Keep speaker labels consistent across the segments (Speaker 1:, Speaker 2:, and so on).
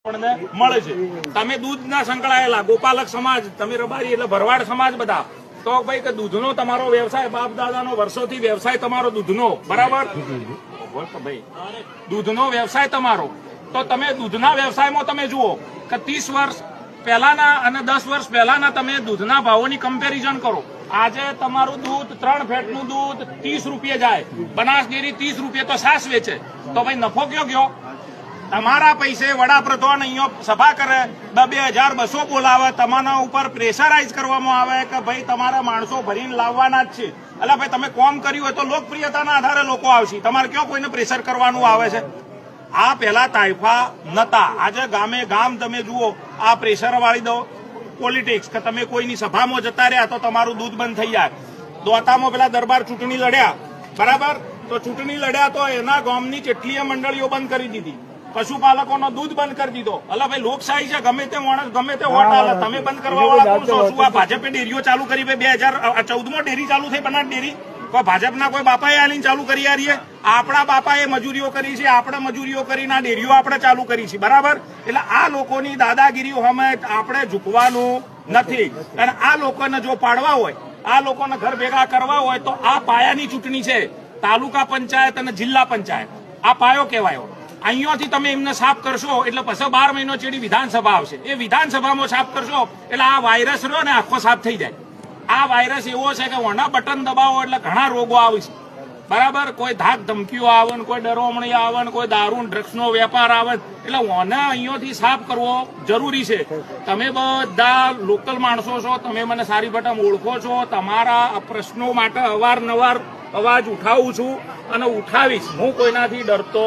Speaker 1: મળે છે। તમે દૂધના સંકળાયેલા ગોપાલક સમાજ, તમે રબારી એટલે ભરવાડ સમાજ બધા, તો ભાઈ કે દૂધનો તમારો વ્યવસાય, બાપ દાદાનો વર્ષોથી વ્યવસાય તમારો દૂધનો, બરાબર? ભાઈ દૂધનો વ્યવસાય તમારો, તો તમે દૂધના વ્યવસાયમાં તમે જુઓ કે 30 વર્ષ પહેલાના અને 10 વર્ષ પહેલાના તમે દૂધના ભાવોની કમ્પેરિઝન કરો। આજે તમારું દૂધ 3 ફેટનું દૂધ 30 રૂપિયા જાય, બનાસ ડેરી 30 રૂપિયા તો છાસ વેચે, તો ભાઈ નફો કયો ગયો? તમારા પૈસે વડાપ્રધાન અહીંયા સભા કરે, 2200 બોલાવે, તમારા ઉપર પ્રેશરાઇઝ કરવામાં આવે કે ભાઈ તમારા માણસો ભરીને લાવવાના જ છે। એટલે ભાઈ તમે કોમ કર્યું હોય તો લોકપ્રિયતાના આધારે લોકો આવશે, તમારે ક્યાં કોઈને પ્રેશર કરવાનું આવે છે? આ પેલા તાઇફા નતા, આજે ગામે ગામ તમે જુઓ આ પ્રેશર વાળી દો પોલિટિક્સ કે તમે કોઈની સભામાં જતા રહ્યા તો તમારું દૂધ બંધ થઈ જાય। દોતામાં પેલા દરબાર ચૂંટણી લડ્યા, બરાબર? તો ચૂંટણી લડ્યા તો એના ગામની કેટલીય મંડળીઓ બંધ કરી દીધી, પશુપાલકોનો દૂધ બંધ કરી દીધો। એટલે ભાઈ લોકશાહી છે, ગમે તે માણસ ગમે તે વોટ આલે, તમે બંધ કરવા વાળા કોણ છો? શું આ ભાજપે ડેરીઓ ચાલુ કરી? 2014માં ડેરી ચાલુ થઈ, બનાસ ડેરી કોઈ ભાજપના કોઈ બાપાએ આલીને ચાલુ કરી આ રહીએ? આપણા બાપાએ મજૂરીઓ કરી છે, આપણે મજૂરીઓ કરીને આ ડેરીઓ આપણે ચાલુ કરી છે, બરાબર? એટલે આ લોકોની દાદાગીરીઓ સામે આપણે ઝૂકવાનું નથી, અને આ લોકોને જો પાડવા હોય, આ લોકોને ઘર ભેગા કરવા હોય તો આ પાયાની ચૂંટણી છે, તાલુકા પંચાયત અને જિલ્લા પંચાયત, આ પાયો કહેવાયો। અહીંયાથી તમે એમને સાફ કરશો એટલે પછી 12 મહિનો ચેડી વિધાનસભા આવશે, એ વિધાનસભામાં સાફ કરશો એટલે આ વાયરસ રહ્યો ને આખો સાફ થઈ જાય। આ વાયરસ એવો છે કે વણા બટન દબાવો એટલે ઘણા રોગો આવશે, બરાબર? કોઈ ધાક ધમકીઓ આવે ને, કોઈ ડરોમણી આવે ને, કોઈ દારૂ ડ્રગ્સનો વેપાર આવે, એટલે ઓને અહીંયાથી સાફ કરવો જરૂરી છે। તમે બધા લોકલ માણસો છો, તમે મને સારી બટા ઓળખો છો, તમારા પ્રશ્નો માટે અવારનવાર અવાજ ઉઠાવું છું અને ઉઠાવીશ, હું કોઈનાથી ડરતો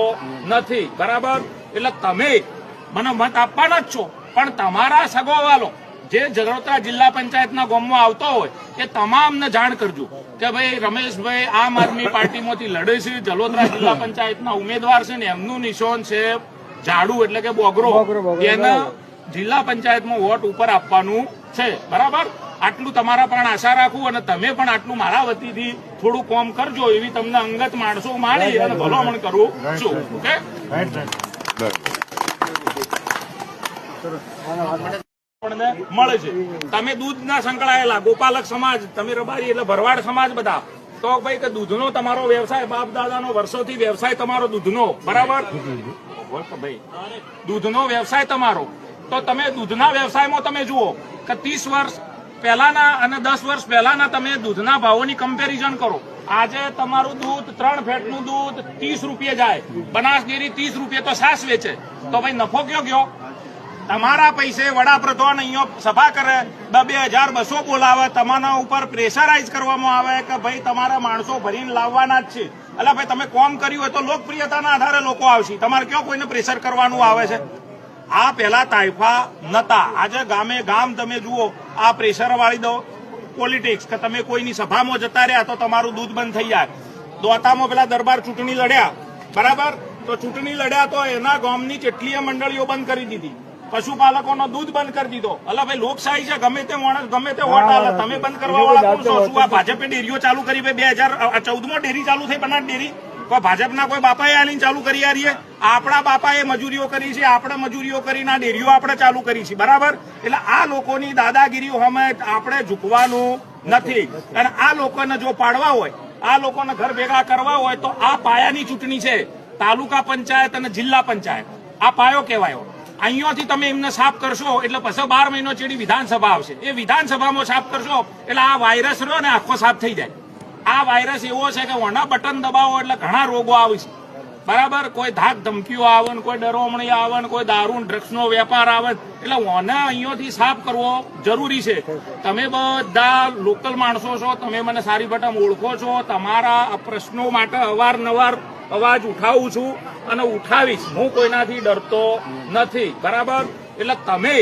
Speaker 1: નથી, બરાબર? એટલે તમે મને મત આપવાના જ છો, પણ તમારા સગોવાલો જે જલોત્રા જિલ્લા પંચાયતના ગામમાં આવતો હોય એ તમામને જાણ કરજો કે ભાઈ રમેશભાઈ આમ આદમી પાર્ટીમાંથી લડે છે, જલોત્રા જિલ્લા પંચાયતના ઉમેદવાર છે ને એમનું નિશાન છે ઝાડુ એટલે કે બોગરો, એને જિલ્લા પંચાયતમાં વોટ ઉપર આપવાનું છે, બરાબર? આટલું તમારા પણ આશા રાખું અને તમે પણ આટલું મારા વતીથી થોડું કોમ કરજો, એવી તમને અંગત માણસો માની અને ભલામણ કરું છું। ઓકે, મળે છે। તમે દૂધના સંકળાયેલા ગોપાલક સમાજ, તમે રબારી એટલે ભરવાડ સમાજ બધા, તો ભાઈ કે દૂધનો તમારો વ્યવસાય, બાપ દાદાનો વર્ષોથી વ્યવસાય તમારો દૂધનો, બરાબર? ભાઈ દૂધનો વ્યવસાય તમારો, તો તમે દૂધના વ્યવસાયમાં તમે જુઓ કે 30 વર્ષ પહેલાના અને 10 વર્ષ પહેલાના તમે દૂધના ભાવોની કમ્પેરિઝન કરો। આજે તમારું દૂધ 3 ફેટનું દૂધ 30 રૂપિયા જાય, બનાસ ડેરી 30 રૂપિયા તો છાસ વેચે, તો ભાઈ નફો કયો ગયો? તમારા પૈસે વડાપ્રધાન અહીંયા સભા કરે, 2200 બોલાવે, તમારા ઉપર પ્રેશરાઇઝ કરવામાં આવે કે ભાઈ તમારા માણસો ભરીને લાવવાના જ છે। એટલે ભાઈ તમે કોમ કર્યું હોય તો લોકપ્રિયતાના આધારે લોકો આવશે, તમારે ક્યાં કોઈને પ્રેશર કરવાનું આવે છે? આ પેલા તાઇફા નતા, આજે ગામે ગામ તમે જુઓ આ પ્રેશર વાળી દો પોલિટિક્સ કે તમે કોઈની સભામાં જતા રહ્યા તો તમારું દૂધ બંધ થઈ જાય। દોતામાં પેલા દરબાર ચૂંટણી લડ્યા, બરાબર? તો ચૂંટણી લડ્યા તો એના ગામની કેટલીય મંડળીઓ બંધ કરી દીધી, પશુપાલકોનો દૂધ બંધ કરી દીધો। એટલે ભાઈ લોકશાહી છે, ગમે તે માણસ ગમે તે વોટ આલે, તમે બંધ કરવા વાળા કોણ છો? શું આ ભાજપે ડેરીઓ ચાલુ કરી? 2014માં ડેરી ચાલુ થઈ, બનાસ ડેરી કોઈ ભાજપના કોઈ બાપાએ આલીને ચાલુ કરી આ રહીએ? આપણા બાપાએ મજૂરીઓ કરી છે, આપણે મજૂરીઓ કરીને આ ડેરીઓ આપણે ચાલુ કરી છે, બરાબર? એટલે આ લોકોની દાદાગીરીઓ સામે આપણે ઝૂકવાનું નથી, અને આ લોકોને જો પાડવા હોય, આ લોકોને ઘર ભેગા કરવા હોય તો આ પાયાની ચૂંટણી છે, તાલુકા પંચાયત અને જિલ્લા પંચાયત, આ પાયો કહેવાયો। અહીંયાથી તમે એમને સાફ કરશો એટલે પછી 12 મહિનો ચેડી વિધાનસભા આવશે, એ વિધાનસભામાં સાફ કરશો એટલે આ વાયરસ રહ્યો ને આખો સાફ થઈ જાય। આ વાયરસ એવો છે કે વણા બટન દબાવો એટલે ઘણા રોગો આવશે, બરાબર? કોઈ ધાક ધમકીઓ આવે ને, કોઈ ડરોમણી આવે ને, કોઈ દારૂ ડ્રગ્સનો વેપાર આવે, એટલે ઓને અહીંયાથી સાફ કરવો જરૂરી છે। તમે બધા લોકલ માણસો છો, તમે મને સારી બટા ઓળખો છો, તમારા પ્રશ્નો માટે અવારનવાર અવાજ ઉઠાવું છું અને ઉઠાવીશ, હું કોઈનાથી ડરતો નથી, બરાબર? એટલે તમે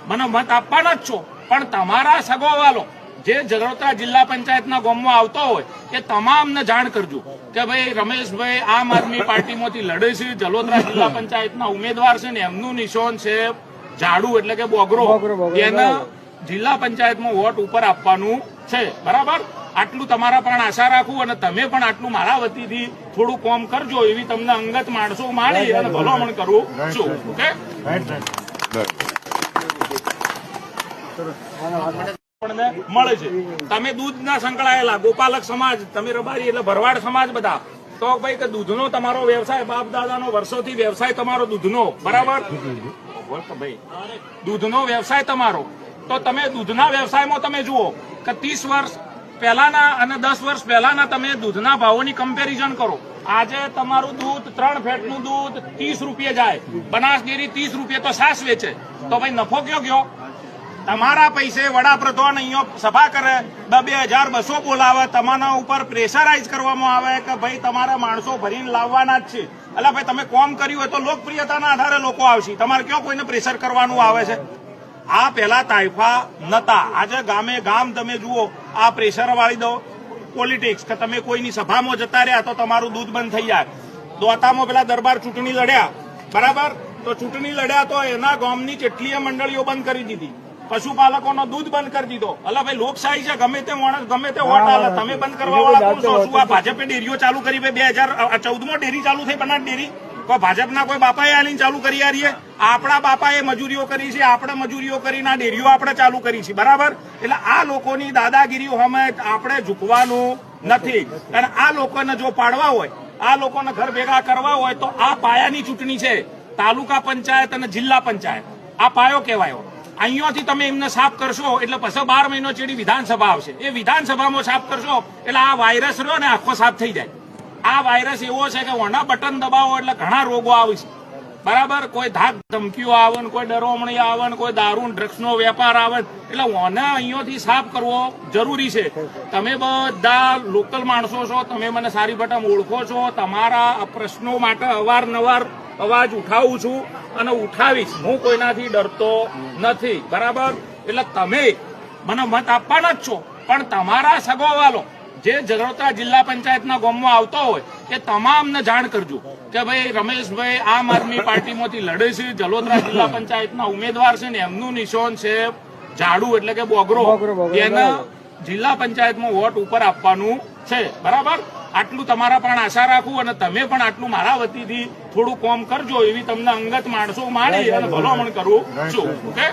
Speaker 1: મને મત આપવાના જ છો, પણ તમારા સગોવાલો જે જલોત્રા જિલ્લા પંચાયતના ગામમાં આવતો હોય એ તમામને જાણ કરજો કે ભાઈ રમેશભાઈ આમ આદમી પાર્ટીમાંથી લડે છે, જલોત્રા જિલ્લા પંચાયતના ઉમેદવાર છે ને એમનું નિશાન છે ઝાડુ એટલે કે બોગરો, એને જિલ્લા પંચાયતમાં વોટ ઉપર આપવાનું છે, બરાબર? આટલું તમારા પણ આશા રાખું અને તમે પણ આટલું મારા વતીથી થોડું કોમ કરજો એવી તમને અંગત માણસો માળી અને ભલામણ કરું છું. ઓકે, મળે છે. તમે દૂધના સંકળાયેલા ગોપાલક સમાજ, તમે રબારી એટલે ભરવાડ સમાજ બધા, તો ભાઈ કે દૂધનો તમારો વ્યવસાય, બાપ દાદાનો વર્ષોથી વ્યવસાય તમારો દૂધનો, બરાબર? ભાઈ દૂધનો વ્યવસાય તમારો, તો તમે દૂધના વ્યવસાયમાં તમે જુઓ કે 30 વર્ષ પહેલાના અને 10 વર્ષ પહેલાના તમે દૂધના ભાવોની કમ્પેરિઝન કરો. આજે તમારું દૂધ 3 ફેટનું દૂધ 30 રૂપિયા જાય, બનાસ ડેરી 30 રૂપિયા તો છાશ વેચે, તો ભાઈ નફો કયો ગયો? તમારા પૈસે વડાપ્રધાન અહીંયા સભા કરે, 2200 બોલાવે, તમારા ઉપર પ્રેશરાઇઝ કરવામાં આવે કે ભાઈ તમારા માણસો ભરીને લાવવાના જ છે. એટલે ભાઈ તમે કોમ કર્યું હોય તો લોકપ્રિયતાના આધારે લોકો આવશે, તમારે ક્યાં કોઈને પ્રેશર કરવાનું આવે છે? આ પેલા તાઇફા નતા, આજે ગામે ગામ તમે જુઓ આ પ્રેશર વાળી દો પોલિટિક્સ કે તમે કોઈની સભામાં જતા રહ્યા તો તમારું દૂધ બંધ થઈ જાય. દોતામાં પેલા દરબાર ચૂંટણી લડ્યા, બરાબર? તો ચૂંટણી લડ્યા તો એના ગામની કેટલીય મંડળીઓ બંધ કરી દીધી, પશુપાલકોનો દૂધ બંધ કરી દીધો. અલા ભાઈ લોકશાહી છે, ગમે તે માણસ ગમે તે વોટ આલે, તમે બંધ કરવા વાળા કોણ છો? શું આ ભાજપે ડેરીઓ ચાલુ કરી? 2014માં ડેરી ચાલુ થઈ, બનાસ ડેરી કોઈ ભાજપના કોઈ બાપાએ આલીને ચાલુ કરી આ રહીએ? આપણા બાપાએ મજૂરીઓ કરી છે, આપણે મજૂરીઓ કરીને આ ડેરીઓ આપણે ચાલુ કરી છે, બરાબર? એટલે આ લોકોની દાદાગીરી સામે આપણે ઝૂકવાનું નથી. અને આ લોકોને જો પાડવા હોય, આ લોકોને ઘર ભેગા કરવા હોય તો આ પાયાની ચૂંટણી છે, તાલુકા પંચાયત અને જિલ્લા પંચાયત. આ પાયો કહેવાયો. અહીંયાથી તમે એમને સાફ કરશો એટલે પછી 12 મહિનો ચેડી વિધાનસભા આવશે. એ વિધાનસભામાં સાફ કરશો એટલે આ વાયરસ રહ્યો ને આખો સાફ થઈ જાય. આ વાયરસ એવો છે કે વણા બટન દબાવો એટલે ઘણા રોગો આવે છે, બરાબર? કોઈ ધાક ધમકીઓ આવે ને, કોઈ ડરોમણી આવે ને, કોઈ દારૂ ડ્રગ્સનો વેપાર આવે, એટલે ઓને અહીંયાથી સાફ કરવો જરૂરી છે. તમે બધા લોકલ માણસો છો, તમે મને સારી બટમ ઓળખો છો. તમારા પ્રશ્નો માટે અવારનવાર અવાજ ઉઠાવું છું અને ઉઠાવીશ. હું કોઈનાથી ડરતો નથી, બરાબર? એટલે તમે મને મત આપવાના જ છો, પણ તમારા સગોવાલો જે જલોત્રા જિલ્લા પંચાયતના ગામમાં આવતો હોય એ તમામને જાણ કરજો કે ભાઈ રમેશભાઈ આમ આદમી પાર્ટીમાંથી લડે છે, જલોત્રા જિલ્લા પંચાયતના ઉમેદવાર છે ને એમનું નિશાન છે ઝાડુ એટલે કે બોગરો, એને જિલ્લા પંચાયતમાં વોટ ઉપર આપવાનું છે, બરાબર? આટલું તમારા પણ આશા રાખું અને તમે પણ આટલું મારા વતીથી થોડું કોમ કરજો એવી તમને અંગત માણસો માળી અને ભલામણ કરું છું. ઓકે.